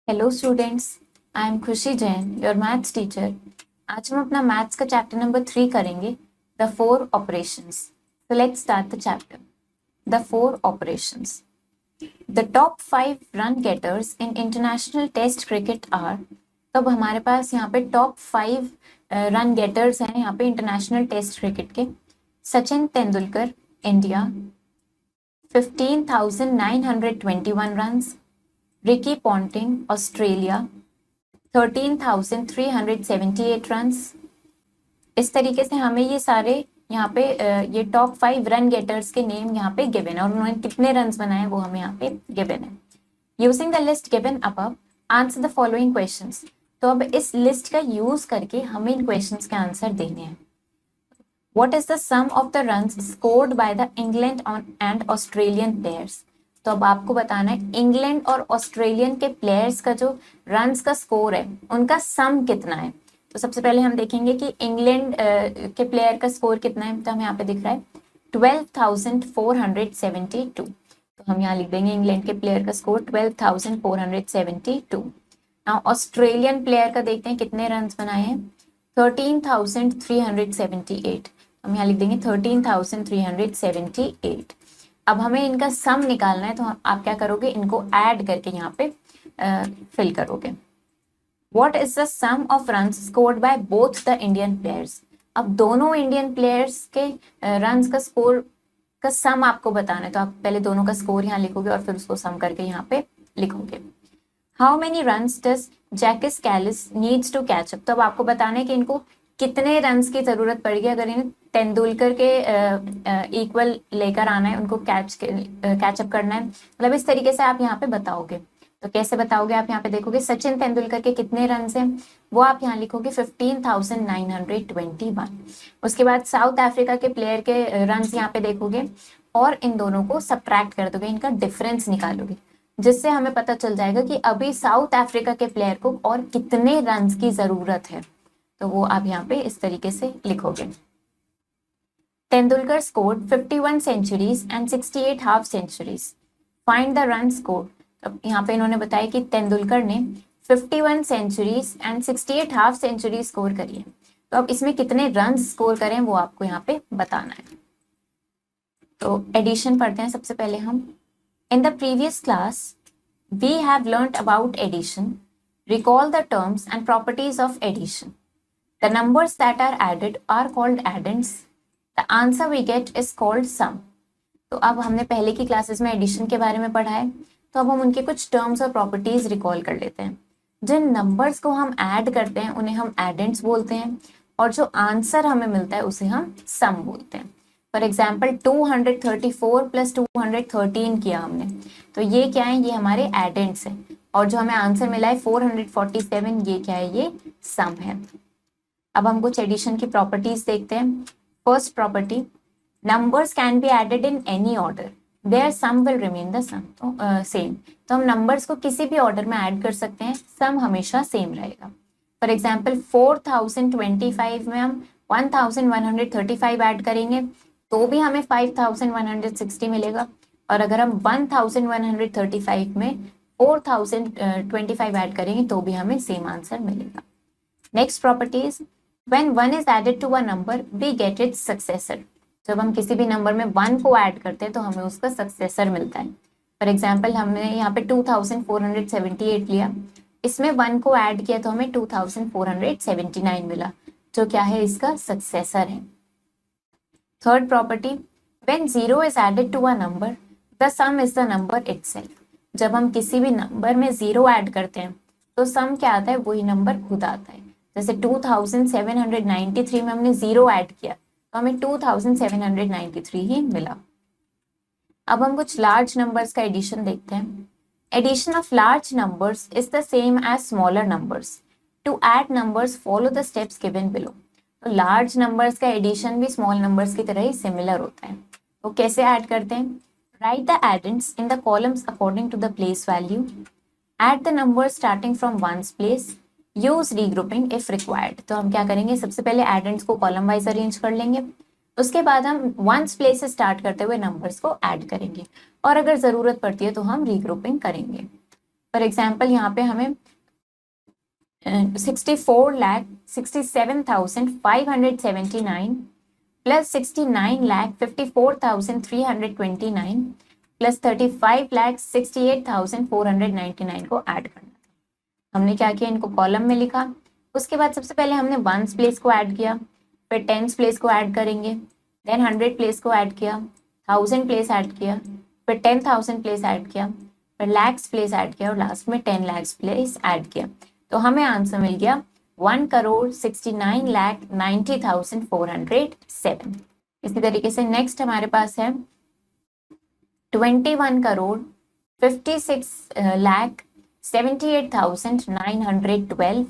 Hello students, I am खुशी Jain, your maths teacher. आज हम अपना मैथ्स का चैप्टर नंबर 3 करेंगे, the four operations. So let's start the chapter. The four operations. The top 5 run getters in international test cricket are. तो अब हमारे पास यहाँ पे टॉप 5 रन गेटर्स हैं यहाँ पे इंटरनेशनल टेस्ट क्रिकेट के। Sachin Tendulkar, India, 15,921 runs. Ricky Ponting, Australia, 13,378 runs. इस तरीके से हमें ये सारे यहाँ पे ये टॉप 5 रन गेटर्स के नेम यहाँ पे गिवन है और उन्होंने कितने रन्स बनाए वो हमें यहाँ पे गिवन है। Using the list given above, answer the following questions. तो अब इस लिस्ट का यूज करके हमें इन क्वेश्चंस के आंसर देने हैं। What is the sum of the runs scored by the England and Australian players? तो अब आपको बताना है इंग्लैंड और ऑस्ट्रेलियन के प्लेयर्स का जो रन्स का स्कोर है उनका सम कितना है। तो सबसे पहले हम देखेंगे कि इंग्लैंड के प्लेयर का स्कोर कितना है। तो हमें यहाँ पे दिख रहा है 12,472। तो हम यहाँ लिख देंगे इंग्लैंड के प्लेयर का स्कोर 12,472। नाउ ऑस्ट्रेलियन प्लेयर का देखते हैं कितने रन्स बनाए हैं, 13,378। हम यहाँ लिख देंगे 13,378। अब हमें इनका सम निकालना है, तो आप क्या करोगे, इनको ऐड करके यहाँ पे फिल करोगे। What is the sum of runs scored by both the Indian players? अब दोनों इंडियन प्लेयर्स के रन्स का स्कोर का सम आपको बताना है, तो आप पहले दोनों का स्कोर यहाँ लिखोगे और फिर उसको सम करके यहाँ पे लिखोगे। How many runs does Jacques Kallis needs to catch up? तो अब आपको बताना है कि इनको कितने रन्स की जरूरत पड़ेगी अगर इन्हें तेंदुलकर के इक्वल लेकर आना है, उनको कैचअप करना है। मतलब इस तरीके से आप यहाँ पे बताओगे। तो कैसे बताओगे, आप यहाँ पे देखोगे सचिन तेंदुलकर के कितने रन हैं वो आप यहाँ लिखोगे 15,921। उसके बाद साउथ अफ्रीका के प्लेयर के रन यहाँ पे देखोगे और इन दोनों को सब्ट्रैक्ट कर दोगे, इनका डिफरेंस निकालोगे, जिससे हमें पता चल जाएगा कि अभी साउथ अफ्रीका के प्लेयर को और कितने रन की जरूरत है। तो वो आप यहाँ पे इस तरीके से लिखोगे। Tendulkar scored 51 centuries and 68 half centuries. Find the run scored. अब यहाँ पे इन्होंने बताया कि तेंदुलकर ने 51 centuries and 68 half century score करी है। तो अब इसमें कितने रन स्कोर करें वो आपको यहाँ पे बताना है। तो एडिशन पढ़ते हैं सबसे पहले हम। In the previous class, we have learnt about addition. Recall the terms and properties of addition. The numbers that are added are called addends. The answer we get is called sum. तो अब हमने पहले की classes में addition के बारे में पढ़ा है, तो अब हम उनके कुछ टर्म्स और प्रॉपर्टीज रिकॉल कर लेते हैं। जिन नंबर्स को हम ऐड करते हैं उन्हें हम एडेंड्स बोलते हैं और जो आंसर हमें मिलता है उसे हम सम बोलते हैं। फॉर एग्जाम्पल 234 प्लस 213 किया हमने, तो ये क्या है, ये हमारे एडेंड्स हैं। और जो हमें आंसर मिला है 447, ये क्या है, ये सम है। अब हम कुछ एडिशन की प्रॉपर्टीज देखते हैं। First property, numbers can be added in any order, their sum will remain the sum. तो सेम, तो हम नंबर्स को किसी भी ऑर्डर में ऐड कर सकते हैं, सम हमेशा सेम रहेगा। फॉर एग्जाम्पल 4025 में हम 1135 ऐड करेंगे तो भी हमें 5160 मिलेगा, और अगर हम 1135 में 4025 ऐड करेंगे तो भी हमें सेम आंसर मिलेगा। Next properties, when 1 is added to a number we get its successor. जब हम किसी भी नंबर में 1 को ऐड करते हैं तो हमें उसका सक्सेसर मिलता है। फॉर एग्जाम्पल हमने यहाँ पे 2478 लिया, इसमें 1 को ऐड किया तो हमें 2479 मिला, जो क्या है, इसका सक्सेसर है। Third property, when 0 is added to a number the sum is the number itself. जब हम किसी भी नंबर में 0 ऐड करते हैं तो सम क्या आता है, वही नंबर खुद आता है। जैसे 2793 में हमने 0 ऐड किया तो हमें 2793 ही मिला। अब हम कुछ लार्ज नंबर्स का एडिशन देखते हैं। Addition of large numbers is the same as smaller numbers. To add numbers follow the steps given below. तो लार्ज नंबर्स का एडिशन भी स्मॉल नंबर्स की तरह ही सिमिलर होता है। तो कैसे ऐड करते हैं, write the addends in the columns according to the place value, add the numbers starting from ones place, use regrouping if required. तो हम क्या करेंगे, सबसे पहले एडेंड्स को कॉलम वाइज अरेंज कर लेंगे, उसके बाद हम वंस प्लेस से स्टार्ट करते हुए नंबर्स को ऐड करेंगे, और अगर जरूरत पड़ती है तो हम रीग्रुपिंग करेंगे। फॉर एग्जाम्पल यहाँ पे हमें 64,67,579 प्लस 69,54,329 प्लस 35,68,499 को ऐड करना था। हमने क्या किया, इनको कॉलम में लिखा। उसके बाद सबसे पहले हमने वंस प्लेस को ऐड किया, फिर टेंस प्लेस को ऐड करेंगे, देन 100 प्लेस को ऐड किया, 1000 प्लेस ऐड किया, फिर 10,000 प्लेस ऐड किया, फिर लैक्स प्लेस ऐड किया और लास्ट में 10 लैक्स प्लेस ऐड किया। तो हमें आंसर मिल गया 1,69,90,407। इसी तरीके से नेक्स्ट हमारे पास है 21,78,78,912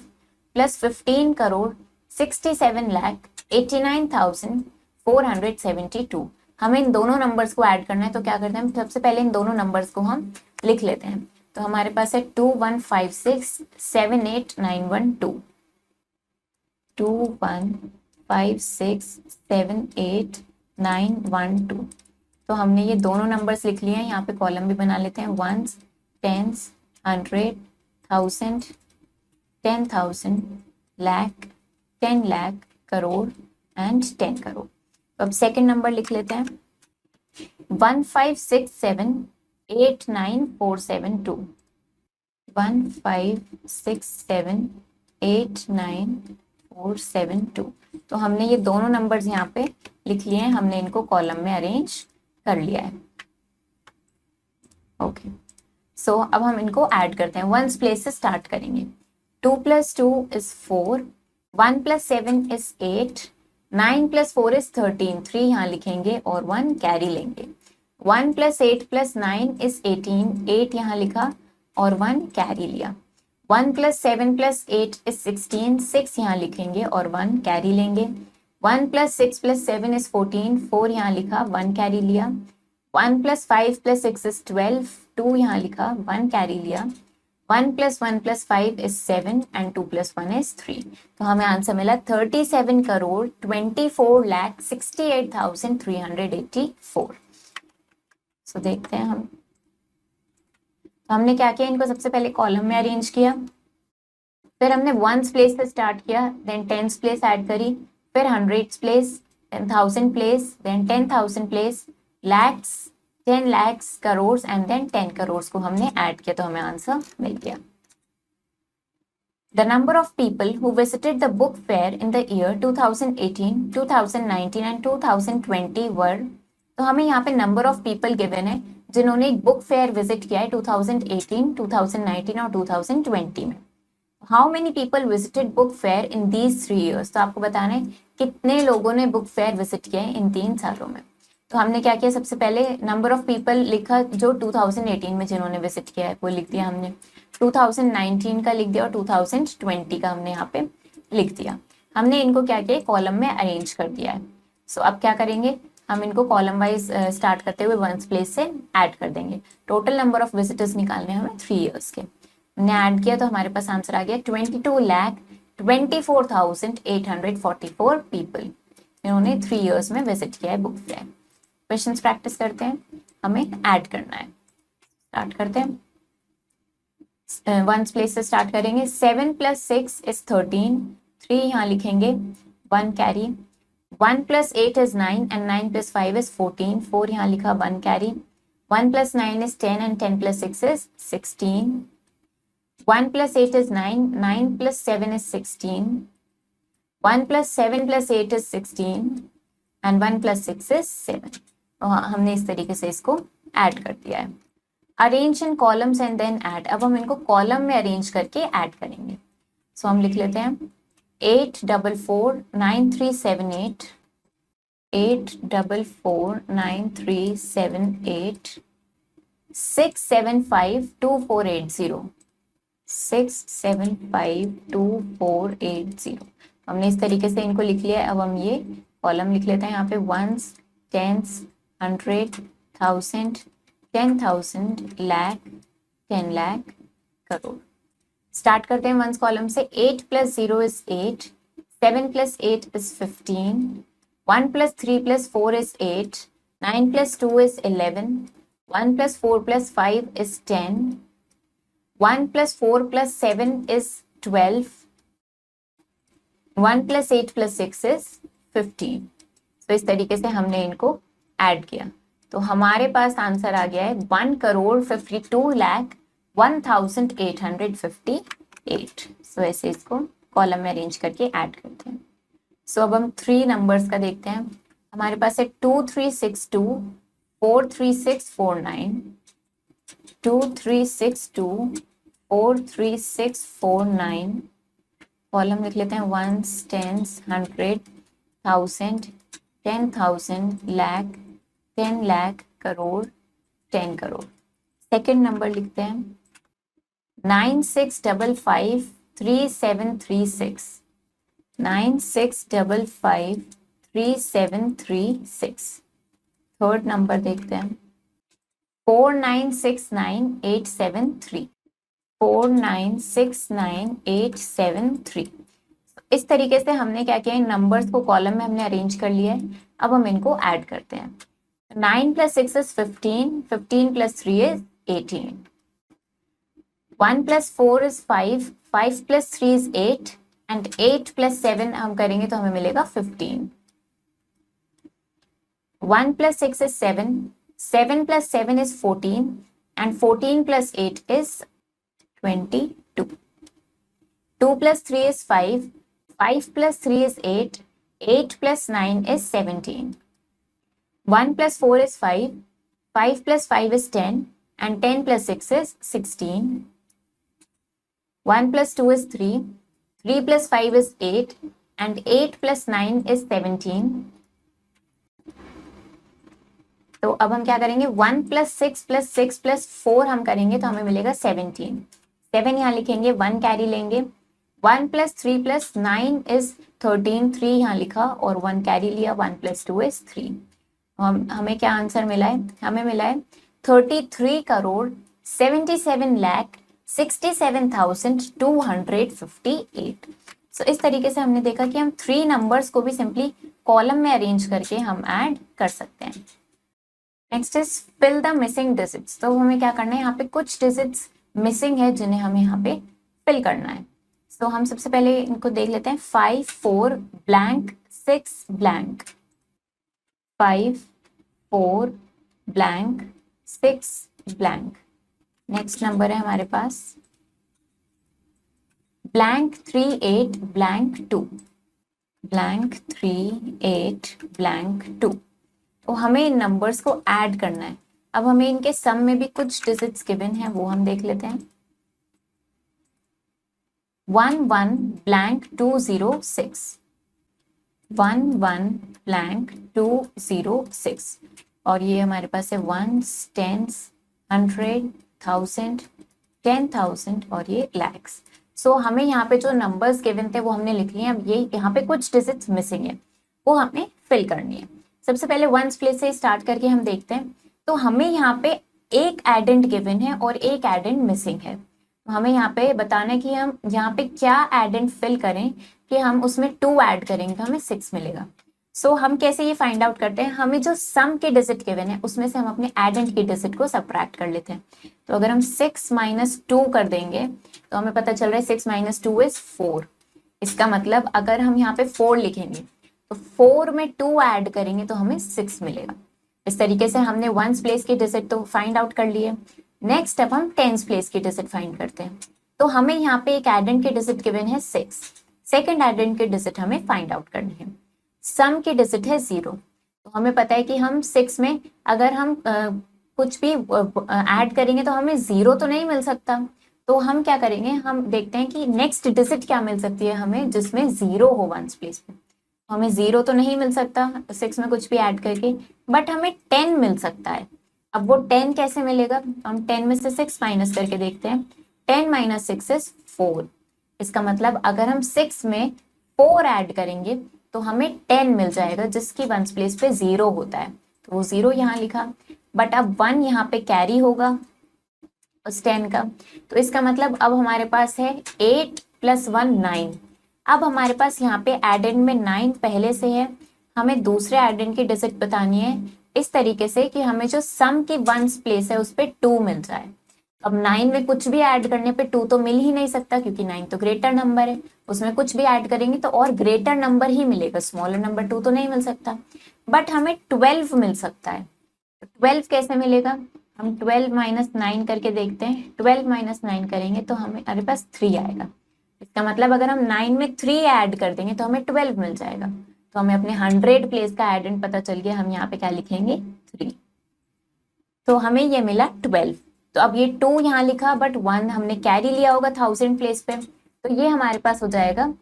प्लस 15,67,89,472। हमें इन दोनों नंबर्स को ऐड करना है, तो क्या करते हैं, सबसे पहले इन दोनों नंबर्स को हम लिख लेते हैं। तो हमारे पास है 21567891 21567891। तो हमने ये दोनों नंबर्स लिख लिए हैं। यहाँ पे कॉलम भी बना लेते हैं, ones, tens, 100, 1000, 10,000, lakh, 10 lakh, crore and 10 crore. तो अब सेकंड नंबर लिख लेते हैं 156789472 156789472। तो हमने ये दोनों नंबर्स यहाँ पे लिख लिए हैं, हमने इनको कॉलम में अरेंज कर लिया है। ओके, सो अब हम इनको ऐड करते हैं। वंस प्लेस से स्टार्ट करेंगे। 2 + 2 is 4, 1 + 7 is 8, 9 + 4 is 13, 3 यहाँ लिखेंगे और 1 कैरी लेंगे। 1 + 8 + 9 is 18, 8 यहाँ लिखा और 1 कैरी लिया। 1 + 7 + 8 is 16, 6 यहाँ लिखेंगे और 1 कैरी लेंगे। 1 + 6 + 7 is 14, 4 यहाँ लिखा, 1 कैरी लिया। 1 + 5 + 6 is 12, 2 यहाँ लिखा, 1 कैरी लिया। 1 + 1 + 5 is 7 and 2 + 1 is 3। तो हमें आंसर मिला 37,24,68,384। सो देखते हैं हम। तो हमने क्या किया, इनको सबसे पहले कॉलम में अरेंज किया, फिर हमने वंस प्लेस से स्टार्ट किया, देन टेंस प्लेस ऐड करी, फिर hundreds place, then 1000 place, then 10,000 place, lakhs, 10 lakhs, crore and then 10 crore को हमने ऐड किया। तो हमें आंसर मिल गया। The number of people who visited the book fair in the year 2018, 2019 and 2020 were, तो हमें यहाँ पे नंबर ऑफ पीपल गिवन है जिन्होंने एक बुक फेयर विजिट किया है 2018, 2019 और 2020 में। How many people visited book fair in these 3 years? तो आपको बताना है कितने लोगों ने बुक फेयर विजिट किया है इन 3 सालों में। तो हमने क्या किया, सबसे पहले नंबर ऑफ पीपल लिखा जो 2018 में जिन्होंने विजिट किया है वो लिख दिया हमने, 2019 का लिख दिया और 2020 का हमने यहाँ पे लिख दिया। हमने इनको क्या किया, कॉलम में अरेंज कर दिया है। सो अब क्या करेंगे, हम इनको कॉलम वाइज स्टार्ट करते हुए वंस प्लेस से ऐड कर देंगे। टोटल नंबर ऑफ विजिटर्स निकालने हमें 3 years के। हमने ऐड किया तो हमारे पास आंसर आ गया 22,24,844 पीपल, इन्होंने 3 years में विजिट किया है बुक फेयर। क्वेश्चंस प्रैक्टिस करते हैं, हमें ऐड करना है। स्टार्ट करते हैं, वंस प्लेस से स्टार्ट करेंगे। 7 + 6 is 13, 3 यहाँ लिखेंगे, 1 कैरी। 1 + 8 is 9 and 9 + 5 is 14, 4 यहाँ लिखा, 1 carry. 1 + 9 is 10 and 10 + 6 is 16। 1 + 8 is 9, 9 + 7 is 16, 1 + 7 + 8 is 16 and 1 + 6 is 7। तो हमने इस तरीके से इसको ऐड कर दिया है। Arrange in columns and then add. अब हम इनको कॉलम में अरेंज करके ऐड करेंगे। सो हम लिख लेते हैं 8449378, 8449378, 6752480, 6752480। हमने इस तरीके से इनको लिख लिया है। अब हम ये कॉलम लिख लेते हैं यहाँ पे, ones, tens, 100, 1000, 10,000, lakh, 10 lakh, crore. Start करते हैं वंस कॉलम से। 8 + 0 is 8, 7 + 8 is 15, 1 + 3 + 4 is 8, 9 + 2 is 11, 1 + 4 + 5 is 10, 1 + 4 + 7 is 12. 1 + 8 + 6 is 15. तो इस तरीके से हमने इनको ऐड किया, तो हमारे पास आंसर आ गया है 1,52,01,858. सो ऐसे इसको कॉलम में अरेंज करके ऐड करते हैं. सो अब हम 3 नंबर्स का देखते हैं. हमारे पास है 2362, 43649, 2362, 43649. कॉलम लिख लेते हैं 1s, 10s, 100, 1000, 10,000, lakh, 10 lakh, crore, 10 crore. Second number लिखते हैं 96553736, 96553736. थर्ड नंबर देखते हैं 4969873, 4969873. इस तरीके से हमने क्या किया, इन नंबर्स को कॉलम में हमने अरेंज कर लिया है. अब हम इनको ऐड करते हैं. 9 + 6 is 15, 15 + 3 is 18, 1 + 4 is 5, 5 + 3 is 8, and 8 + 7 हम करेंगे तो हमें मिलेगा 15. 1 + 6 is 7, 7 + 7 is 14, and 14 + 8 is 22. 2 + 3 is 5, 5 + 3 is 8, 8 + 9 is 17. 1 + 4 is 5, 5 + 5 is 10, and 10 + 6 is 16. 1 + 2 is 3, 3 + 5 is 8, and 8 + 9 is 17. तो अब हम क्या करेंगे, 1 + 6 + 6 + 4 हम करेंगे तो हमें मिलेगा 17. 7 यहाँ लिखेंगे, 1 कैरी लेंगे. 1 + 3 + 9 is 13, 3 यहाँ लिखा और 1 कैरी लिया. 1 + 2 is 3. हमें क्या आंसर मिला है, हमें मिला है 33,77,67,258. सो इस तरीके से हमने देखा कि हम 3 नंबर्स को भी सिंपली कॉलम में अरेंज करके हम ऐड कर सकते हैं. Next is fill the missing digits. तो हमें क्या करना है, यहाँ पे कुछ डिजिट्स मिसिंग है जिन्हें हमें यहाँ पे फिल करना है. तो हम सबसे पहले इनको देख लेते हैं. 5 4 blank 6 blank, 5 4 blank 6 blank. Next number है हमारे पास ब्लैंक 3 8 ब्लैंक 2, ब्लैंक 3 8 ब्लैंक 2. तो हमें इन नंबर्स को ऐड करना है. अब हमें इनके सम में भी कुछ डिजिट्स गिवन हैं, वो हम देख लेते हैं. 1 1 ब्लैंक 206, 1 1 ब्लैंक 206. और ये हमारे पास है 1s, 10s, 100, 1000, 10,000 और ये लैक्स. सो हमें यहाँ पे जो नंबर्स गिवन थे वो हमने लिख लिए. अब ये यहाँ पे कुछ डिजिट्स मिसिंग है, वो हमें फिल करनी है. सबसे पहले 1s प्लेस से स्टार्ट करके हम देखते हैं. तो हमें यहाँ पे एक एडेंट गिवन है और एक एडेंट मिसिंग है. तो हमें यहाँ पे बताना है कि हम यहाँ पे क्या एडेंट फिल करें कि हम उसमें 2 ऐड करेंगे तो हमें 6 मिलेगा. सो हम कैसे ये फाइंड आउट करते हैं, हमें जो सम के डिजिट गिवन है उसमें से हम अपने एडेंट के डिजिट को सबट्रैक्ट कर लेते हैं. तो अगर हम 6 - 2 कर देंगे तो हमें पता चल रहा है 6 - 2 is 4. इसका मतलब अगर हम यहाँ पे 4 लिखेंगे तो 4 में 2 ऐड करेंगे तो हमें 6 मिलेगा. इस तरीके से हमने 1s प्लेस के डिजिट तो फाइंड आउट कर लिए. नेक्स्ट अब हम 10s प्लेस के डिजिट फाइंड करते हैं. तो हमें यहाँ पे एक एडेंट के डिजिट गिवन है 6, सेकेंड एडेंट के डिजिट हमें फाइंड आउट करनी है. सम के डिजिट है 0. तो हमें पता है कि हम 6 में अगर हम कुछ भी ऐड करेंगे तो हमें 0 तो नहीं मिल सकता. तो हम क्या करेंगे, हम देखते हैं कि नेक्स्ट डिजिट क्या मिल सकती है हमें जिसमें 0 हो 1s प्लेस पे. हमें 0 तो नहीं मिल सकता 6 में कुछ भी ऐड करके, बट हमें 10 मिल सकता है. अब वो 10 कैसे मिलेगा, हम 10 में से 6 माइनस करके देखते हैं. 10 - 6 is 4. इसका मतलब अगर हम 6 में 4 ऐड करेंगे तो हमें 10 मिल जाएगा जिसकी 1s प्लेस पे 0 होता है. तो वो 0 यहाँ लिखा, बट अब 1 यहाँ पे कैरी होगा उस 10 का. तो इसका मतलब अब हमारे पास है 8 + 1 9. अब हमारे पास यहाँ पे एडेंट में 9 पहले से है, हमें दूसरे एडेंट की डिजिट बतानी है इस तरीके से कि हमें जो सम की 1s प्लेस है उस पर 2 मिल जाए. अब 9 में कुछ भी ऐड करने पे 2 तो मिल ही नहीं सकता, क्योंकि 9 तो ग्रेटर नंबर है, उसमें कुछ भी ऐड करेंगे तो और ग्रेटर नंबर ही मिलेगा, स्मॉलर नंबर 2 तो नहीं मिल सकता। बट हमें 12 मिल सकता है। 12 कैसे मिलेगा, हम 12 माइनस 9 करके देखते हैं। 12 माइनस 9 करेंगे तो हमारे पास 3 आएगा। इसका मतलब अगर हम 9 में 3 ऐड कर देंगे तो हमें 12 मिल जाएगा। तो हमें अपने 100 प्लेस का एडेंट पता चल गया, हम यहाँ पे क्या लिखेंगे 3। तो हमें ये मिला 12। तो अब ये 2 यहाँ लिखा, बट 1 हमने कैरी लिया होगा 1000 प्लेस पे, तो ये हमारे पास हो जाएगा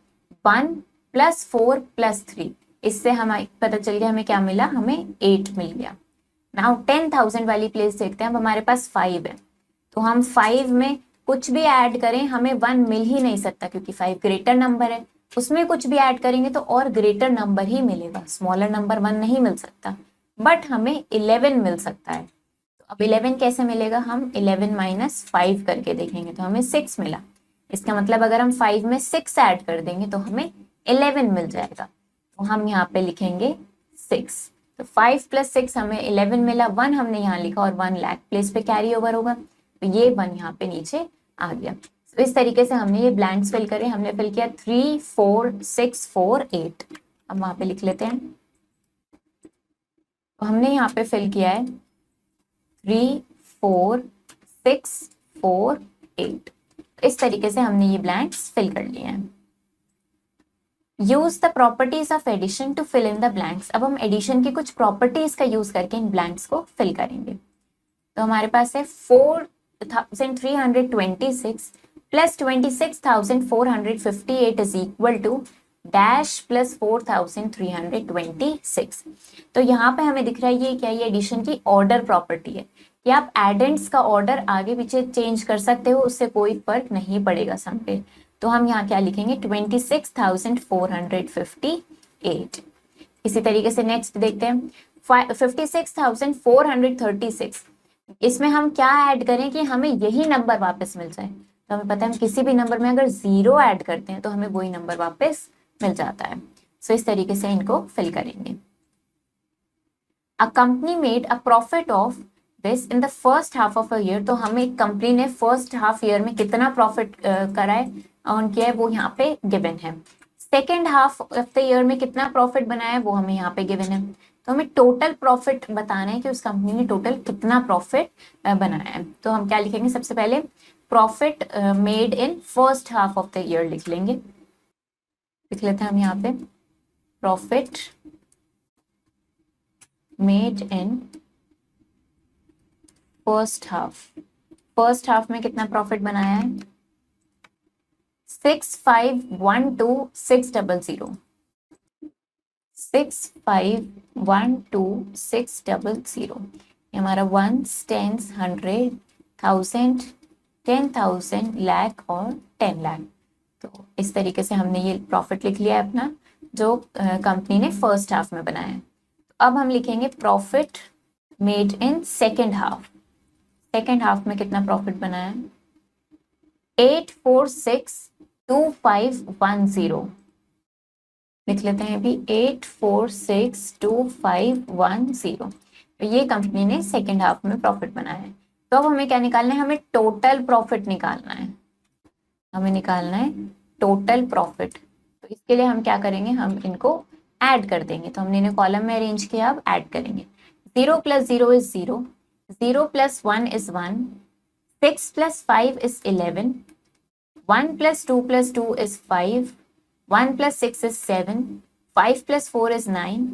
1 प्लस 4 प्लस 3। इससे हमें पता चल गया हमें क्या मिला, हमें 8 मिल गया। नाउ 10,000 वाली प्लेस देखते हैं। अब हमारे पास 5 है, तो हम 5 में कुछ भी ऐड करें हमें 1 मिल ही नहीं सकता, क्योंकि 5 ग्रेटर नंबर है। उसमें कुछ भी ऐड करेंगे तो और ग्रेटर नंबर ही मिलेगा, स्मॉलर नंबर 1 नहीं मिल सकता। बट हमें 11 मिल सकता है। तो अब 11 कैसे मिलेगा, हम 11 माइनस 5 करके देखेंगे तो हमें 6 मिला। इसका मतलब अगर हम 5 में 6 ऐड कर देंगे तो हमें 11 मिल जाएगा। तो हम यहाँ पे लिखेंगे 6। तो 5 प्लस 6 हमें 11 मिला, 1 हमने यहाँ लिखा और 1 लैक प्लेस पे कैरी ओवर होगा, तो ये 1 यहाँ पे नीचे आ गया। तो इस तरीके से हमने ये ब्लैंक्स फिल करे। हमने फिल किया 3 4 6 4 8। अब वहां पे लिख लेते हैं। तो हमने यहाँ पे फिल किया है 3 4 6 4 8। इस तरीके से हमने ये ब्लैंक्स फिल कर लिए हैं। Use the properties of addition to fill in the blanks. अब हम एडिशन की कुछ प्रॉपर्टीज का यूज करके इन ब्लैंक्स को फिल करेंगे। तो हमारे पास है 4326 plus 26,458 is equal to dash plus 4,326। तो यहाँ पे हमें दिख रहा है ये क्या, ये एडिशन की ऑर्डर प्रॉपर्टी है कि आप एडेंट्स का ऑर्डर आगे पीछे चेंज कर सकते हो, उससे कोई फर्क नहीं पड़ेगा सम पे। तो हम यहाँ क्या लिखेंगे 26,458। इसी तरीके से नेक्स्ट देखते हैं 56,436। इसमें हम क्या ऐड करें कि हमें यही नंबर वापस मिल जाए। तो हमें पता है हम किसी भी नंबर में अगर 0 ऐड करते हैं तो हमें वही नंबर वापस मिल जाता है। सो इस तरीके से इनको फिल करेंगे। A company made a profit of this in the first half of a year. तो हमें कंपनी ने फर्स्ट हाफ ईयर में कितना प्रॉफिट करा है, अर्न किया है, वो यहाँ पे गिवन है। Second half of the year में कितना प्रॉफिट बनाया है वो हमें यहाँ पे गिवन है। तो हमें टोटल प्रॉफिट बताना है कि उस कंपनी ने टोटल कितना प्रॉफिट बनाया है। तो हम क्या लिखेंगे, सबसे पहले profit made in first half of the year लिख लेंगे। लिख लेते हैं हम यहाँ पे profit made in first half. First half में कितना प्रॉफिट बनाया है 6512600। 6512600 हमारा 1 10 100 1000 10,000 लाख और 10 लाख। तो इस तरीके से हमने ये प्रॉफिट लिख लिया है अपना, जो कंपनी ने फर्स्ट हाफ में बनाया है। अब हम लिखेंगे profit made in second half. Second half में कितना प्रॉफिट बनाया है 8462510। लिख लेते हैं अभी 8462510। तो ये कंपनी ने सेकेंड हाफ में प्रॉफिट बनाया है। तो अब हमें क्या निकालना है, हमें टोटल प्रॉफिट निकालना है। हमें निकालना है टोटल प्रॉफिट। तो इसके लिए हम क्या करेंगे, हम इनको ऐड कर देंगे। तो हमने इन्हें कॉलम में अरेंज किया, अब ऐड करेंगे। 0 plus 0 is 0, 0 plus 1 is 1, 6 plus 5 is 11, 1 plus 2 plus 2 is 5, 1 plus 6 is 7, 5 plus 4 is 9,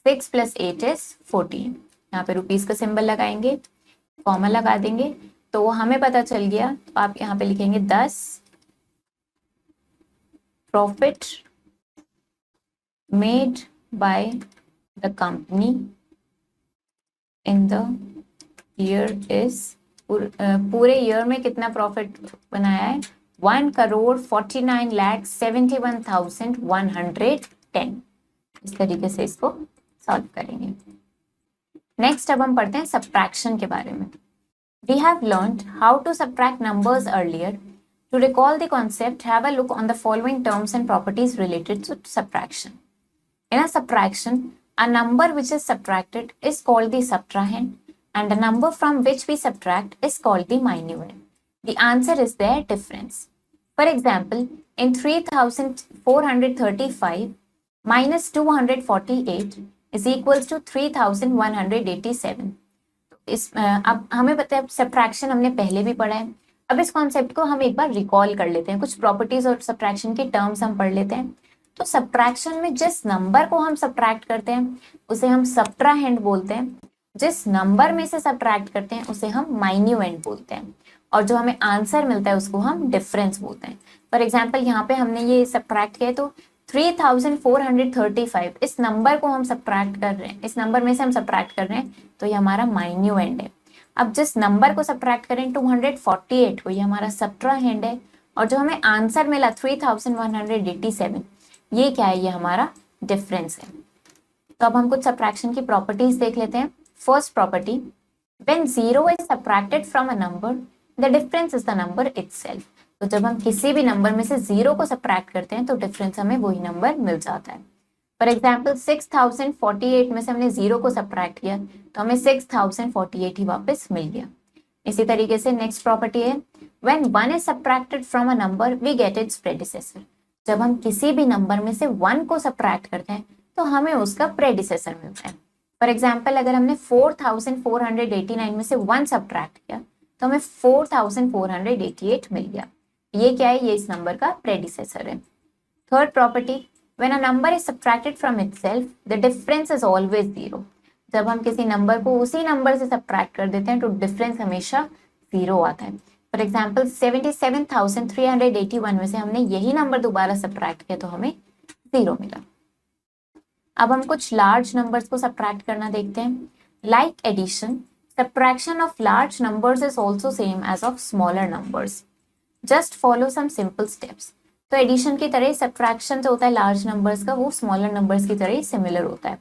6 plus 8 is 14। यहाँ पे रुपीज का सिंबल लगाएंगे, कॉमा लगा देंगे, तो हमें पता चल गया। तो आप यहाँ पे लिखेंगे 10 profit made by the company in the year is, पूरे ईयर में कितना प्रॉफिट बनाया है 1,49,71,110। इस तरीके से इसको सॉल्व करेंगे। नेक्स्ट अब हम पढ़ते हैं सब्ट्रैक्शन के बारे में। We have learned how to subtract numbers earlier. To recall the concept, have a look on the following terms and properties related to subtraction. In a subtraction, a number which is subtracted is called the subtrahend, and a number from which we subtract is called the minuend. The answer is their difference. For example, in 3435 minus 248 is equals to 3187. अब हमें पता है subtraction हमने पहले भी पढ़ा है. अब इस कॉन्सेप्ट को हम एक बार रिकॉल कर लेते हैं. कुछ प्रॉपर्टीज और सब्ट्रैक्शन की टर्म्स हम पढ़ लेते हैं. तो सब्ट्रैक्शन में जिस नंबर को हम सब्ट्रैक्ट करते हैं उसे हम सब्ट्राहेंड बोलते हैं. जिस नंबर में से सब्ट्रैक्ट करते हैं उसे हम माइन्यूएंड बोलते हैं. और जो हमें आंसर मिलता है उसको हम डिफरेंस बोलते हैं. फॉर एग्जाम्पल यहाँ पे हमने ये सब्ट्रैक्ट किया तो 3435 इस नंबर को हम सब्ट्रैक्ट कर रहे हैं, इस नंबर में से हम सब्ट्रैक्ट कर रहे हैं तो ये हमारा माइन्यूएंड है. अब जिस नंबर को सब्ट्रैक्ट करें 248 को, ये हमारा सब्ट्राहेंड है. और जो हमें आंसर मिला 3187 ये क्या है, ये हमारा डिफरेंस है. तो अब हम कुछ सब्ट्रैक्शन की प्रॉपर्टीज देख लेते हैं. First property, when 0 is subtracted from a number the difference is the number itself. तो जब हम किसी भी नंबर में से 0 को सब्ट्रैक्ट करते हैं तो डिफरेंस हमें वही नंबर मिल जाता है. फॉर एग्जाम्पल 6048 में से हमने 0 को सब्ट्रैक्ट किया तो हमें 6048 ही वापस मिल गया. इसी तरीके से नेक्स्ट प्रॉपर्टी है, when 1 is subtracted from a number we get its predecessor. जब हम किसी भी नंबर में से 1 को सब्ट्रैक्ट करते हैं तो हमें उसका प्रेडिसेसर मिलता है. फॉर एग्जाम्पल अगर हमने 4489 में से 1 सब्ट्रैक्ट किया तो हमें 4488 मिल गया. ये क्या है, ये इस नंबर का प्रेडिसेसर है. Third property, when a number is subtracted from itself the difference is always 0. जब हम किसी नंबर को उसी नंबर से सब्ट्रैक्ट कर देते हैं तो डिफरेंस हमेशा 0 आता है. फॉर एग्जाम्पल 77,381 में से हमने यही नंबर दोबारा सब्ट्रैक्ट किया तो हमें 0 मिला. अब हम कुछ लार्ज नंबर्स को सब्ट्रैक्ट करना देखते हैं. Like addition, subtraction of large numbers is also same as of smaller numbers. Just follow some simple steps. तो एडिशन की तरह सब्ट्रैक्शन जो होता है लार्ज नंबर्स का वो स्मॉलर नंबर्स की तरह सिमिलर होता है.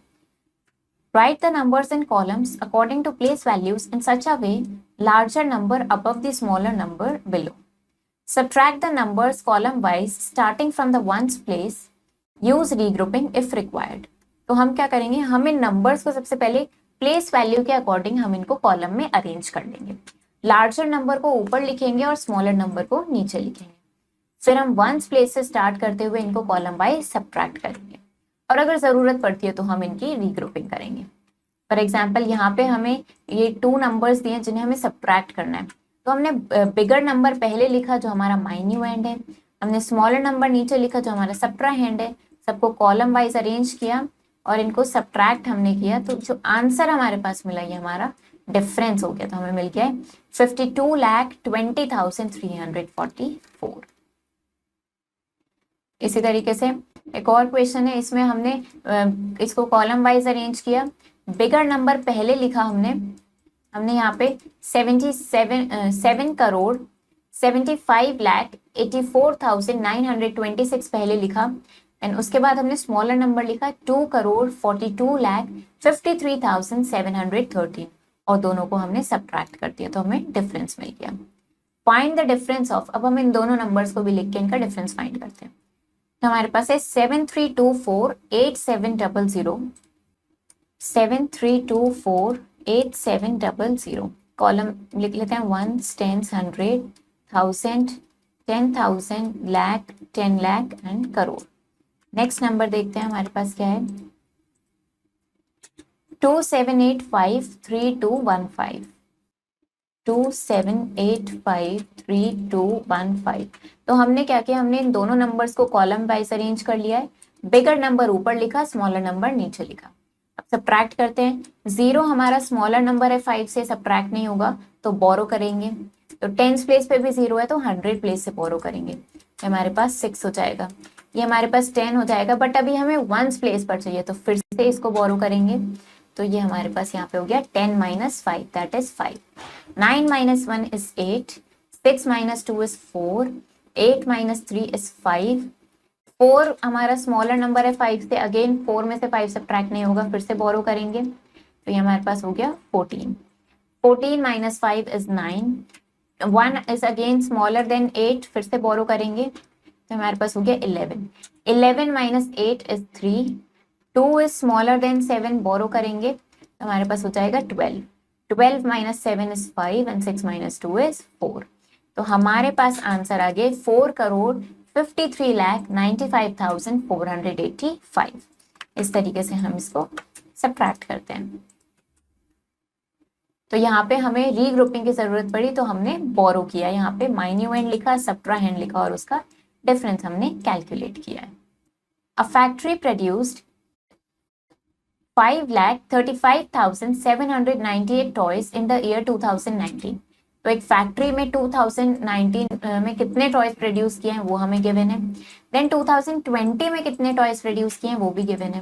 Write the numbers in columns according to place values in such a way larger number above the smaller number below. Subtract the numbers column wise starting from the ones place. Use regrouping if required. तो हम क्या करेंगे, हम इन numbers को सबसे पहले place value के according हम इनको कॉलम में अरेंज कर लेंगे. लार्जर नंबर को ऊपर लिखेंगे और स्मॉलर नंबर को नीचे लिखेंगे. फिर हम वंस प्लेस से स्टार्ट करते हुए इनको कॉलम वाइज सब्ट्रैक्ट करेंगे और अगर जरूरत पड़ती है तो हम इनकी रीग्रुपिंग करेंगे. फॉर एग्जाम्पल यहाँ पे हमें ये 2 नंबर्स दिए जिन्हें हमें सब्ट्रैक्ट करना है तो हमने बिगर नंबर पहले लिखा जो हमारा माइन्यूएंड है, हमने स्मॉलर नंबर नीचे लिखा जो हमारा सब्ट्राहेंड है. सबको कॉलम वाइज अरेंज किया और इनको सब्ट्रैक्ट हमने किया तो जो आंसर हमारे पास मिला ये हमारा डिफरेंस हो गया. तो हमें मिल गया है 52,20,344. इसी तरीके से एक और क्वेश्चन है, इसमें हमने इसको कॉलम वाइज अरेंज किया. बिगर नंबर पहले लिखा हमने यहाँ पे 7,75,84,926 पहले लिखा. एंड उसके बाद हमने स्मॉलर नंबर लिखा 2,42,53,713 और दोनों को हमने सब्ट्रैक्ट कर दिया तो हमें डिफरेंस मिल गया. फाइंड द डिफरेंस ऑफ, अब हम इन दोनों नंबर्स को भी लिख के इनका डिफरेंस फाइंड करते हैं. तो हमारे पास है 73248700, 73248700. कॉलम लिख लेते हैं 1, 10, 100, 1000, 10,000, lakh, 10 lakh and crore. Next number देखते हैं हमारे पास क्या है 27853215, 27853215. तो हमने क्या किया, हमने इन दोनों नंबर्स को कॉलम वाइज अरेंज कर लिया है. बिगर नंबर ऊपर लिखा, स्मॉलर नंबर नीचे लिखा. अब सब्ट्रैक्ट करते हैं. 0 हमारा स्मॉलर नंबर है, 5 से सब्ट्रैक्ट नहीं होगा तो बोरो करेंगे. तो 10 प्लेस पे भी 0 है तो 100 प्लेस से बोरो करेंगे. हमारे पास 6 हो जाएगा. ये हमारे पास 10 हो जाएगा बट अभी हमें 1 प्लेस पर चाहिए तो फिर से इसको बोरो करेंगे. तो ये हमारे पास यहाँ पे हो गया 10 - 5 that is 5. 9 - 1 is 8, 6 - 2 is 4, 8 - 3 is 5. 4 हमारा स्मॉलर नंबर है 5 से, अगेन 4 में से 5 सब्ट्रैक्ट नहीं होगा, फिर से बोरो करेंगे. तो ये हमारे पास हो गया 14. 14 - 5 is 9. 1 is again smaller than 8, फिर से बोरो करेंगे तो हमारे पास हो गया 11. 11 - 8 is 3. 2 is smaller than 7, बोरो करेंगे तो हमारे पास हो जाएगा 12. 12 - 7 is 5 and 6 - 2 is 4. तो हमारे पास आंसर आ गए 4,53,95,485। इस तरीके से हम इसको सब्ट्रैक्ट करते हैं। तो यहाँ पे हमें रीग्रुपिंग की जरूरत पड़ी, तो हमने बोरो किया, यहाँ पे माइन्यूएंड लिखा, सब्ट्राहेंड लिखा और उसका डिफरेंस हमने कैलकुलेट किया है। A factory produced 5,35,798 toys in the year 2019। तो एक फैक्ट्री में 2019 में कितने टॉयज प्रोड्यूस किए हैं वो हमें गिवन है। देन 2020 में कितने टॉयज प्रोड्यूस किए हैं वो भी गिवन है।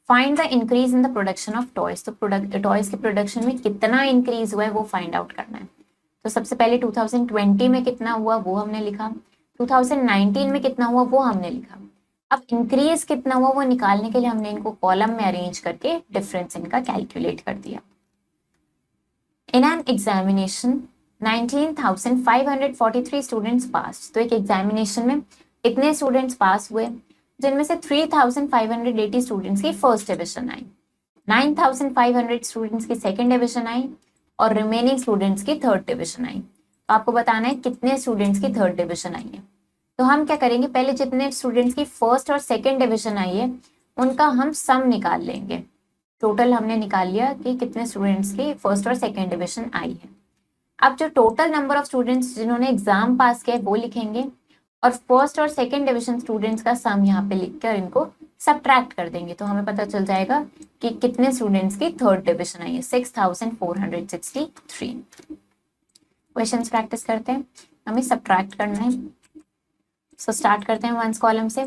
Find the increase in the production of toys. तो टॉयज के प्रोडक्शन में कितना इंक्रीज हुआ है वो फाइंड आउट करना है। तो सबसे पहले 2020 में कितना हुआ वो हमने लिखा, 2019 में कितना हुआ वो हमने लिखा। अब इंक्रीज कितना हुआ वो निकालने के लिए हमने इनको कॉलम में अरेंज करके डिफरेंस इनका कैलकुलेट कर दिया। In an examination 19,543 students pass. तो एक एग्जामिनेशन में इतने स्टूडेंट्स पास हुए जिनमें से 3,580 स्टूडेंट्स की फर्स्ट डिवीजन आई, 9,500 स्टूडेंट्स की सेकंड डिवीजन आई और रिमेनिंग स्टूडेंट्स की थर्ड डिवीजन आई। तो आपको बताना है कितने स्टूडेंट्स की थर्ड डिवीजन आई है। तो हम क्या करेंगे, पहले जितने स्टूडेंट्स की फर्स्ट और सेकंड डिवीजन आई है उनका हम सम निकाल लेंगे। टोटल हमने निकाल लिया कि कितने स्टूडेंट्स की फर्स्ट और सेकंड डिवीजन आई है। अब जो टोटल नंबर ऑफ स्टूडेंट्स जिन्होंने एग्जाम पास किया वो लिखेंगे और फर्स्ट और सेकंड डिवीजन स्टूडेंट्स का सम यहाँ पे लिखकर इनको सब्ट्रैक्ट कर देंगे। तो हमें पता चल जाएगा कि कितने स्टूडेंट्स की थर्ड डिवीजन आई है, 6,463। क्वेश्चंस प्रैक्टिस करते हैं, हमें सब्ट्रैक्ट करना है। सो स्टार्ट करते हैं वंस कॉलम से।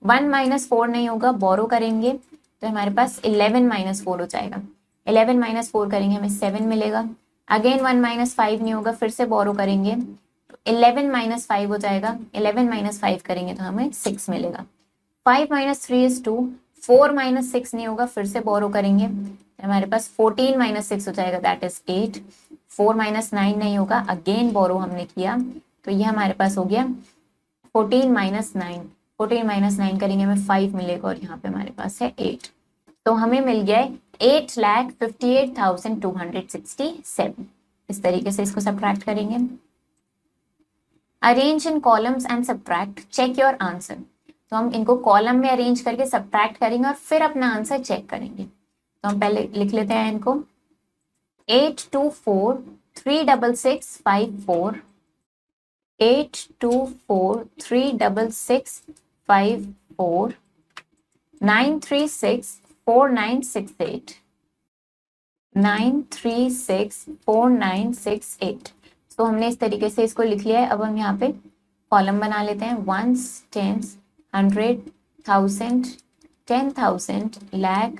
1 - 4 नहीं होगा, बोरो करेंगे तो हमारे पास 11 - 4 हो जाएगा। 11 - 4 करेंगे हमें 7 मिलेगा। अगेन 1 - 5 नहीं होगा, फिर से बोरो करेंगे तो 11 - 5 हो जाएगा। 11 - 5 करेंगे तो हमें 6 मिलेगा। 5 - 3 is 2। 4 - 6 नहीं होगा, फिर से बोरो करेंगे तो हमारे पास 14 - 6 हो जाएगा, दैट इज 8। 4 - 9 नहीं होगा, अगेन बोरो हमने किया तो ये हमारे पास हो गया 14 - 9। 14 - 9 करेंगे हमें 5 मिलेगा और यहाँ पे हमारे पास है 8। तो हमें मिल गया 8,58,267। इस तरीके से इसको सब्ट्रैक्ट करेंगे। Arrange in columns and subtract, check your answer. तो हम इनको कॉलम में अरेंज करके सब्ट्रैक्ट करेंगे और फिर अपना आंसर चेक करेंगे। तो हम पहले लिख लेते हैं इनको। 824,366,54, 824,366,54, 936,4968, 936,4968। तो हमने इस तरीके से इसको लिख लिया है। अब हम यहाँ पे कॉलम बना लेते हैं। Ones, tens, 100, 1000, 10,000, lakh,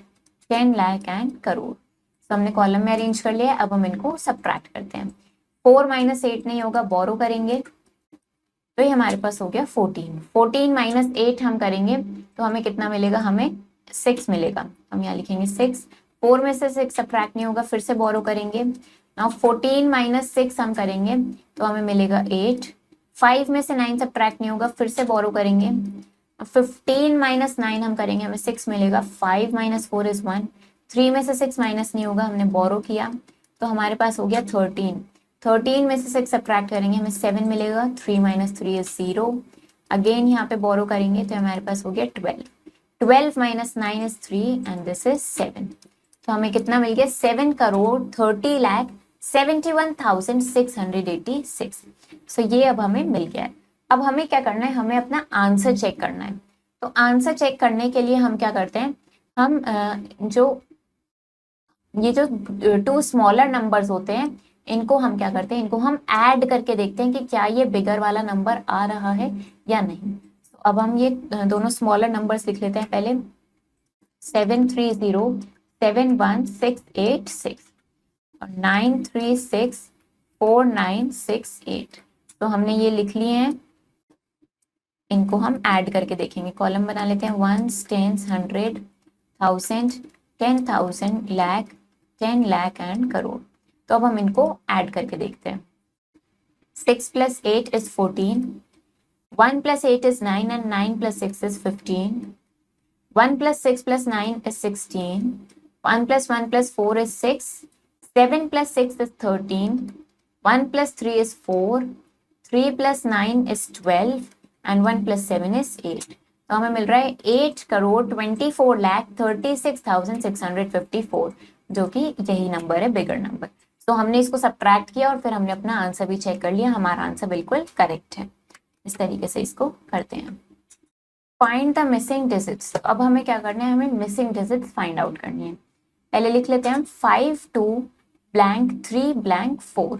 10 lakh and crore. तो हमने कॉलम में अरेंज कर लिया। अब हम इनको सब्ट्रैक्ट करते हैं। 4 - 8 नहीं होगा, बोरो करेंगे तो ये हमारे पास हो गया 14। 14 - 8 हम करेंगे तो हमें कितना मिलेगा, हमें 6 मिलेगा। हम यहाँ लिखेंगे 6। 4 में से 6 सब्ट्रैक्ट नहीं होगा, फिर से बोरो करेंगे। नाउ 14 - 6 हम करेंगे तो हमें मिलेगा 8। 5 में से 9 सब्ट्रैक्ट नहीं होगा, फिर से बोरो करेंगे। 15 - 9 हम करेंगे, हमें 6 मिलेगा। 5 - 4 is 1। 3 में से 6 माइनस नहीं होगा, हमने बोरो किया तो हमारे पास हो गया 13। 13 में से 6 सब्ट्रैक्ट करेंगे, हमें 7 मिलेगा। 3 - 3 is 0। अगेन यहाँ पे बोरो करेंगे तो हमारे पास हो गया 12। 12 - 9 is 3 एंड दिस इज 7। तो हमें कितना मिल गया, 7,30,71,686। सो ये अब हमें मिल गया है। अब हमें क्या करना है, हमें अपना आंसर चेक करना है। तो आंसर चेक करने के लिए हम क्या करते हैं, हम ये जो 2 स्मॉलर नंबर्स होते हैं इनको हम क्या करते हैं, इनको हम ऐड करके देखते हैं कि क्या ये बिगर वाला नंबर आ रहा है या नहीं। तो अब हम ये दोनों स्मॉलर नंबर्स लिख लेते हैं पहले। 730,71,686 और 936,4968। तो हमने ये लिख लिए हैं, इनको हम ऐड करके देखेंगे। कॉलम बना लेते हैं। 1s, 10s, 100, 1000, 10,000, lakh, 10 lakh and crore. तो अब हम इनको ऐड करके देखते हैं। 6 + 8 is 14, 1 + 8 is 9 and 9 + 6 is 15, 1 + 6 + 9 is 16, 1 + 1 + 4 is 6, 7 + 6 is 13, 1 + 3 is 4, 3 + 9 is 12 and 1 + 7 is 8। तो हमें मिल रहा है 8,24,36,654, जो कि यही नंबर है, बिगर नंबर। तो हमने इसको सब्ट्रैक्ट किया और फिर हमने अपना आंसर भी चेक कर लिया, हमारा आंसर बिल्कुल करेक्ट है। इस तरीके से इसको करते हैं। Find the missing digits. तो अब हमें क्या करना है, हमें मिसिंग डिजिट्स फाइंड आउट करनी है। पहले लिख लेते हैं हम 5 2 blank 3 blank 4,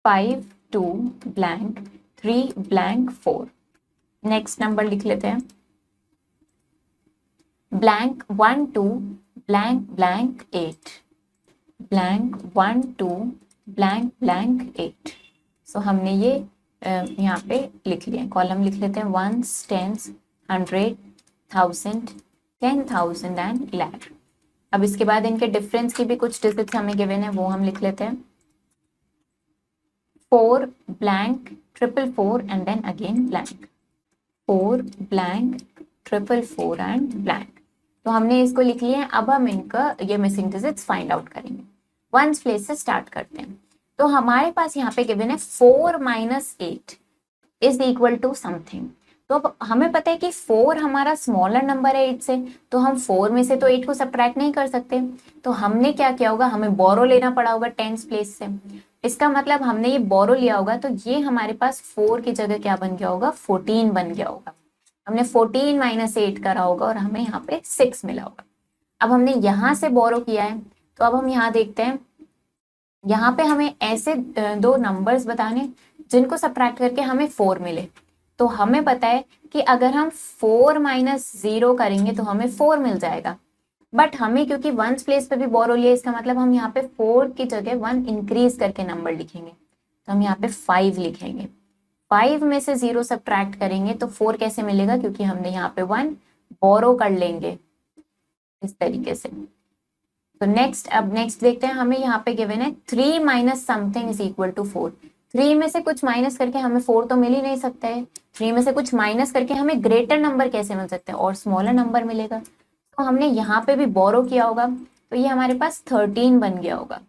5 2 blank 3 blank 4। Next number लिख लेते हैं blank 1 2 blank blank 8, blank 1 2 blank blank 8। सो हमने ये यहाँ पे लिख लिया। कॉलम लिख लेते हैं 1s 10s 100 1000 10,000 एंड lakh। अब इसके बाद इनके डिफरेंस की भी कुछ डिजिट्स हमें गिवन है, वो हम लिख लेते हैं 4 blank 444 and then again blank, 4 blank 444 and blank. तो हमने इसको लिख लिया है। अब हम इनका ये मिसिंग डिजिट्स फाइंड आउट करेंगे। वंस प्लेस से स्टार्ट करते हैं। तो हमारे पास यहाँ पे गिवन है 4 - 8 इज इक्वल टू समथिंग। तो अब हमें पता है कि 4 हमारा स्मॉलर नंबर है 8 से, तो हम 4 में से तो 8 को सब्ट्रैक्ट नहीं कर सकते। तो हमने क्या किया होगा, हमें बोरो लेना पड़ा होगा 10s प्लेस से। इसका मतलब हमने ये बोरो लिया होगा, तो ये हमारे पास 4 की जगह क्या बन गया होगा, 14 बन गया होगा। हमने 14 - 8 करा होगा और हमें यहाँ पे 6 मिला होगा। अब हमने यहाँ से बोरो किया है, तो अब हम यहाँ देखते हैं, यहाँ पे हमें ऐसे दो नंबर्स बताने जिनको सब्ट्रैक्ट करके हमें 4 मिले। तो हमें पता है कि अगर हम 4 - 0 करेंगे तो हमें 4 मिल जाएगा। बट हमें क्योंकि वंस प्लेस पे भी बोरो लिया, इसका मतलब हम यहाँ पे 4 की जगह 1 इंक्रीज करके नंबर लिखेंगे। तो हम यहाँ पे 5 लिखेंगे। 5 में से 0 सब्ट्रैक्ट करेंगे तो 4 कैसे मिलेगा, क्योंकि हमने यहाँ पे 1 बोरो कर लेंगे इस तरीके से। तो अब नेक्स्ट देखते हैं, हमें यहाँ पे गिवन है 3 - समथिंग इज इक्वल टू 4। 3 में से कुछ माइनस करके हमें 4 तो मिल ही नहीं सकता है। 3 में से कुछ माइनस करके हमें ग्रेटर नंबर कैसे मिल सकता है, और स्मॉलर नंबर मिलेगा। तो हमने यहाँ पे भी बोरो किया होगा, तो ये हमारे पास 13 बन गया होगा।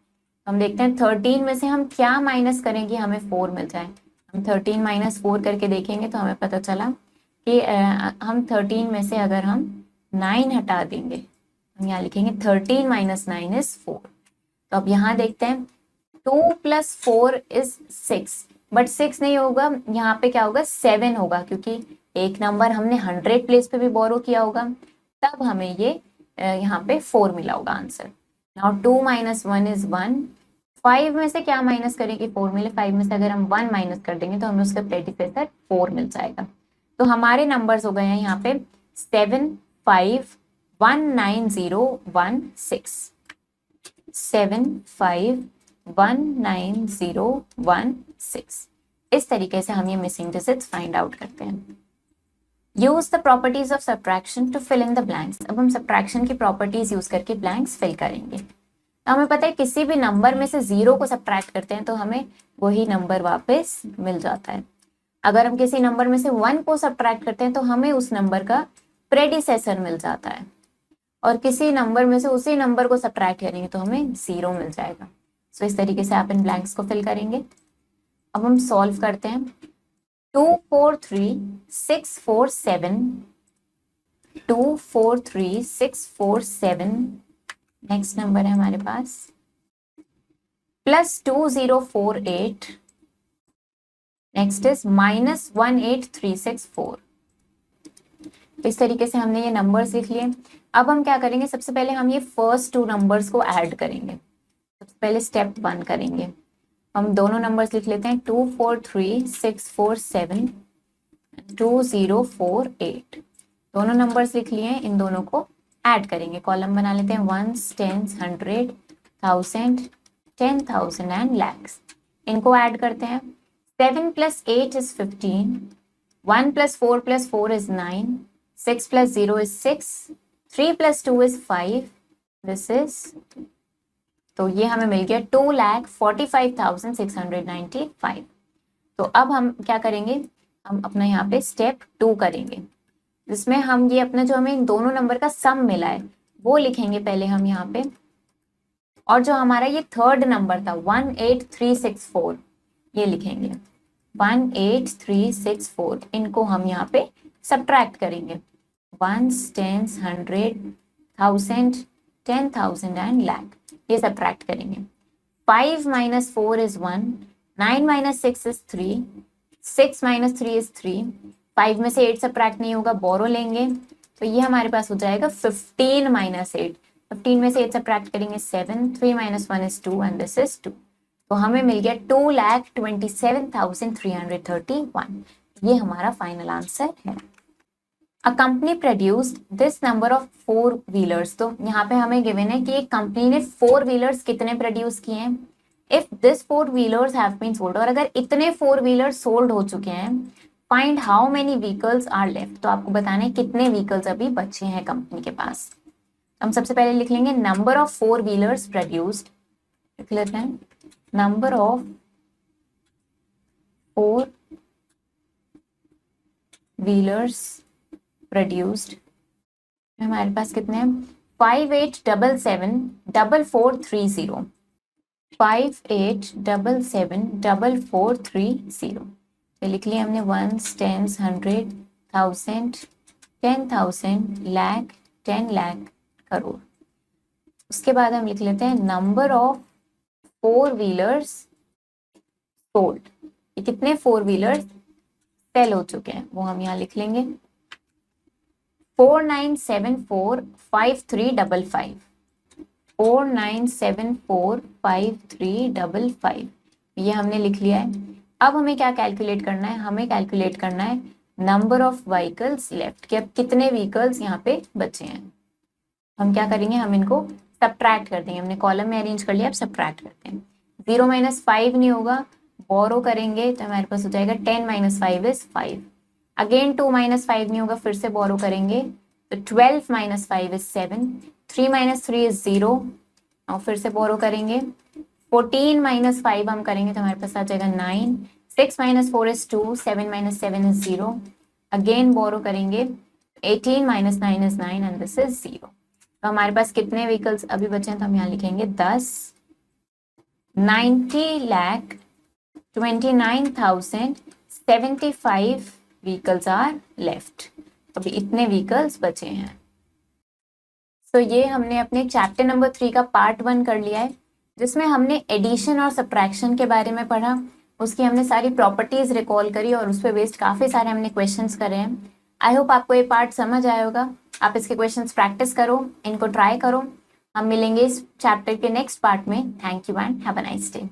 हम देखते हैं 13 में से हम क्या माइनस करेंगे हमें 4 मिल जाए। हम 13 - 4 करके देखेंगे तो हमें पता चला कि हम 13 में से अगर हम 9 हटा देंगे, हम यहाँ लिखेंगे 13 - 9 इज 4। तो अब यहाँ देखते हैं 2 + 4 इज 6, बट 6 नहीं होगा, यहाँ पे क्या होगा 7 होगा, क्योंकि एक नंबर हमने 100 प्लेस पे भी बोरो किया होगा, तब हमें ये यहाँ पे 4 मिला होगा आंसर। Now 2 - 1 is 1। 5 में से क्या माइनस करेंगे 4 मिले, 5 में से अगर हम 1 माइनस कर देंगे तो हमें उसका प्रेडिसेसर 4 मिल जाएगा। तो हमारे नंबर्स हो गए हैं यहाँ पे 7 5 1 9 0 1 6, 7 5 1 9 0 1 6। इस तरीके से हम ये मिसिंग डिजिट्स फाइंड आउट करते हैं। Use the properties of subtraction to fill in the blanks. अब हम सब्ट्रैक्शन की प्रॉपर्टीज यूज करके ब्लैंक्स फिल करेंगे। तो हमें पता है किसी भी नंबर में से 0 को सब्ट्रैक्ट करते हैं तो हमें वही नंबर वापस मिल जाता है। अगर हम किसी नंबर में से 1 को सब्ट्रैक्ट करते हैं तो हमें उस नंबर का प्रेडिसेसर मिल जाता है, और किसी नंबर में से उसी नंबर को सब्ट्रैक्ट करेंगे तो हमें 0 मिल जाएगा। सो इस तरीके से आप इन ब्लैंक्स को फिल करेंगे। अब हम सॉल्व करते हैं। 2 4 3 6 4 7, 2 4 3 6 4 7। नेक्स्ट नंबर है हमारे पास +2048। Next is -18364। इस तरीके से हमने ये नंबर्स लिख लिए। अब हम क्या करेंगे, सबसे पहले हम ये फर्स्ट 2 नंबर्स को ऐड करेंगे। सबसे पहले स्टेप 1 करेंगे, हम दोनों नंबर्स लिख लेते हैं 2 4 3 6 4 7 2048। दोनों नंबर्स लिख लिए हैं, इन दोनों को ऐड करेंगे। कॉलम बना लेते हैं 1s 10s 100 1000 10,000 एंड lakhs। इनको ऐड करते हैं। 7 + 8 is 15, 1 + 4 + 4 is 9, 6 + 0 is 6, 3 + 2 is 5। This is, तो ये हमें मिल गया 2,45,695। तो अब हम क्या करेंगे, हम अपना यहाँ पे स्टेप 2 करेंगे, जिसमें हम ये अपना जो हमें इन दोनों नंबर का सम मिला है वो लिखेंगे पहले हम यहाँ पे। और जो हमारा ये थर्ड नंबर था 18364 ये लिखेंगे। 18364 इनको हम यहाँ पे सब्ट्रैक्ट करेंगे। वंस, टेंस, 100, 1000, 10,000 एंड लाख, ये सब्ट्रैक्ट करेंगे। 5 minus 4 is 1, 9 minus 6 is 3, 6 minus 3 is 3, 5 में से 8 सब्ट्रैक्ट नहीं होगा, बोरो लेंगे तो ये हमारे पास हो जाएगा 15 minus 8, 15 में से 8 सब्ट्रैक्ट करेंगे 7, 3 minus 1 is 2 and this is 2, तो हमें मिल गया 2,27,331। ये हमारा फाइनल आंसर है। A company produced this number of 4 wheelers, तो यहाँ पे हमें गिवन है कि एक कंपनी ने 4 व्हीलर्स कितने प्रोड्यूस किए हैं। If this 4 wheelers have been sold, और अगर इतने 4 व्हीलर्स सोल्ड हो चुके हैं, find how many vehicles are left, तो आपको बताना है कितने व्हीकल्स अभी बचे हैं कंपनी के पास। हम सबसे पहले लिख लेंगे नंबर ऑफ 4 व्हीलर्स प्रोड्यूस्ड, लिख लेते हैं नंबर ऑफ 4 व्हीलर्स प्रोड्यूस्ड, हमारे पास कितने हैं 58774430, 58774430, तो लिख लिया हमने 1, 10, 100, 1000, 10,000, लाख, 10 लाख, करोड़। उसके बाद हम लिख लेते हैं नंबर ऑफ 4 व्हीलर्स सोल्ड, ये कितने 4 व्हीलर्स सेल हो चुके हैं वो हम यहाँ लिख लेंगे 49745355, 49745355, ये हमने लिख लिया है। अब हमें क्या कैलकुलेट करना है, हमें कैलकुलेट करना है नंबर ऑफ व्हीकल्स लेफ्ट, कि अब कितने व्हीकल्स यहाँ पे बचे हैं। हम क्या करेंगे, हम इनको सब्ट्रैक्ट कर देंगे, हमने कॉलम में अरेंज कर लिया, अब सब्ट्रैक्ट करते हैं। 0 minus 5 नहीं होगा, बोरो करेंगे तो हमारे पास हो जाएगा 10 minus 5 is 5, अगेन 2 minus 5 नहीं होगा, फिर से बोरो करेंगे तो 12 minus 5 is 7, 3 minus 3 is 0, और फिर से बोरो करेंगे 14 minus 5 हम करेंगे तो हमारे पास आ जाएगा 9, 6 minus 4 is 2, 7 minus 7 is 0, again बोरो करेंगे 18 minus 9 is 9 and this is 0। तो हमारे पास कितने व्हीकल्स अभी बचे हैं, तो हम यहाँ लिखेंगे 10, 90,29,075 व्हीकल्स आर लेफ्ट, अभी इतने व्हीकल्स बचे हैं। तो ये हमने अपने चैप्टर नंबर 3 का पार्ट 1 कर लिया है, जिसमें हमने एडिशन और सब्ट्रैक्शन के बारे में पढ़ा, उसकी हमने सारी प्रॉपर्टीज रिकॉल करी और उस पर बेस्ड काफी सारे हमने क्वेश्चंस करे हैं। आई होप आपको ये पार्ट समझ आया होगा, आप इसके क्वेश्चंस प्रैक्टिस करो, इनको ट्राई करो। हम मिलेंगे इस चैप्टर के नेक्स्ट पार्ट में। Thank you and have a nice day.